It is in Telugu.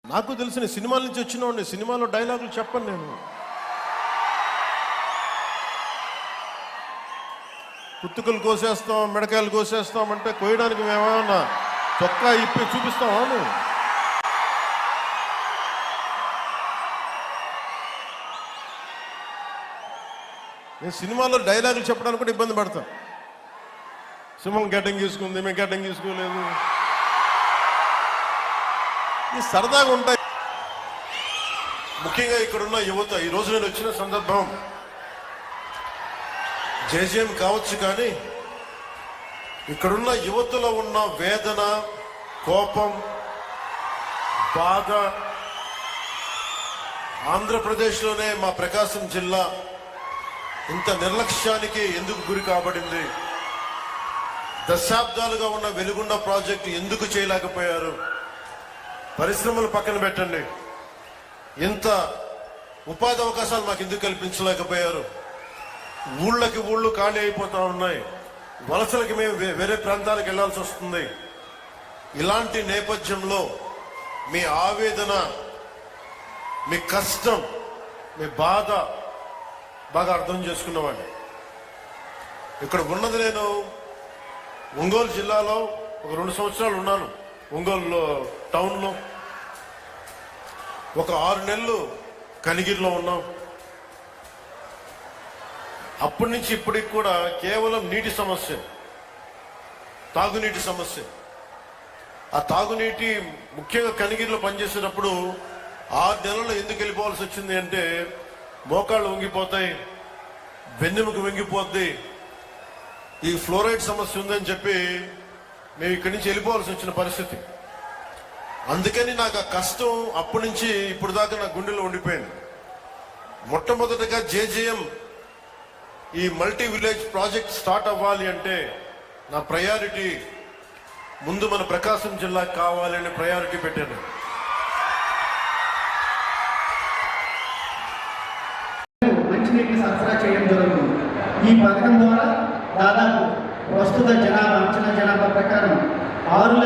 నాకు తెలిసిన సినిమాల నుంచి వచ్చినవాడిని, సినిమాలో డైలాగులు చెప్పను నేను. పుత్తుకలు కోసేస్తాం, మిడకాయలు కోసేస్తాం అంటే కోయడానికి మేమేమన్నా చొక్కా ఇప్పి చూపిస్తామా? నేను సినిమాలో డైలాగులు చెప్పడానికి కూడా ఇబ్బంది పడతాను. సింహం గడ్డం గీసుకుంది, మేము గడ్డం గీసుకోలేదు, ఇది సరదాగా ఉంటాయి. ముఖ్యంగా ఇక్కడున్న యువత, ఈరోజు నేను వచ్చిన సందర్భం జేజేఎం కావచ్చు, కానీ ఇక్కడున్న యువతలో ఉన్న వేదన, కోపం, బాధ, ఆంధ్రప్రదేశ్లోనే మా ప్రకాశం జిల్లా ఇంత నిర్లక్ష్యానికి ఎందుకు గురి కాబడింది, దశాబ్దాలుగా ఉన్న వెలుగొండ ప్రాజెక్టు ఎందుకు చేయలేకపోయారు, పరిశ్రమలు పక్కన పెట్టండి, ఇంత ఉపాధి అవకాశాలు మాకు ఎందుకు కల్పించలేకపోయారు, ఊళ్ళకి ఊళ్ళు ఖాళీ అయిపోతా ఉన్నాయి, వలసలకి మేము వేరే ప్రాంతాలకు వెళ్లాల్సి వస్తుంది. ఇలాంటి నేపథ్యంలో మీ ఆవేదన, మీ కష్టం, మీ బాధ బాగా అర్థం చేసుకున్నవాడిని. ఇక్కడ ఉన్నది నేను ఒంగోలు జిల్లాలో ఒక 2 సంవత్సరాలు ఉన్నాను. ఒంగోలు టౌన్లో ఒక 6 నెలలు కనిగిరిలో ఉన్నాం. అప్పటి నుంచి ఇప్పటికి కూడా కేవలం నీటి సమస్య, తాగునీటి సమస్య. ఆ తాగునీటి ముఖ్యంగా కనిగిరిలో పనిచేసేటప్పుడు 6 నెలల్లో ఎందుకు వెళ్ళిపోవాల్సి వచ్చింది అంటే, మోకాళ్ళు వంగిపోతాయి, వెన్నెముక వంగిపోద్ది, ఈ ఫ్లోరైడ్ సమస్య ఉందని చెప్పి మేము ఇక్కడి నుంచి వెళ్ళిపోవాల్సి వచ్చిన పరిస్థితి. అందుకని నాకు ఆ కష్టం అప్పటి నుంచి ఇప్పుడు దాకా నా గుండెలో ఉండిపోయింది. మొట్టమొదటిగా జేజేఎం ఈ మల్టీ విలేజ్ ప్రాజెక్ట్ స్టార్ట్ అవ్వాలి అంటే నా ప్రయారిటీ ముందు మన ప్రకాశం జిల్లాకు కావాలని ప్రయారిటీ పెట్టాను. మంచినీటిని సరఫరా చేయడం జరుగుతుంది. ఈ పథకం ద్వారా దాదాపు ప్రస్తుత అంచనా జనాభా ప్రకారం 6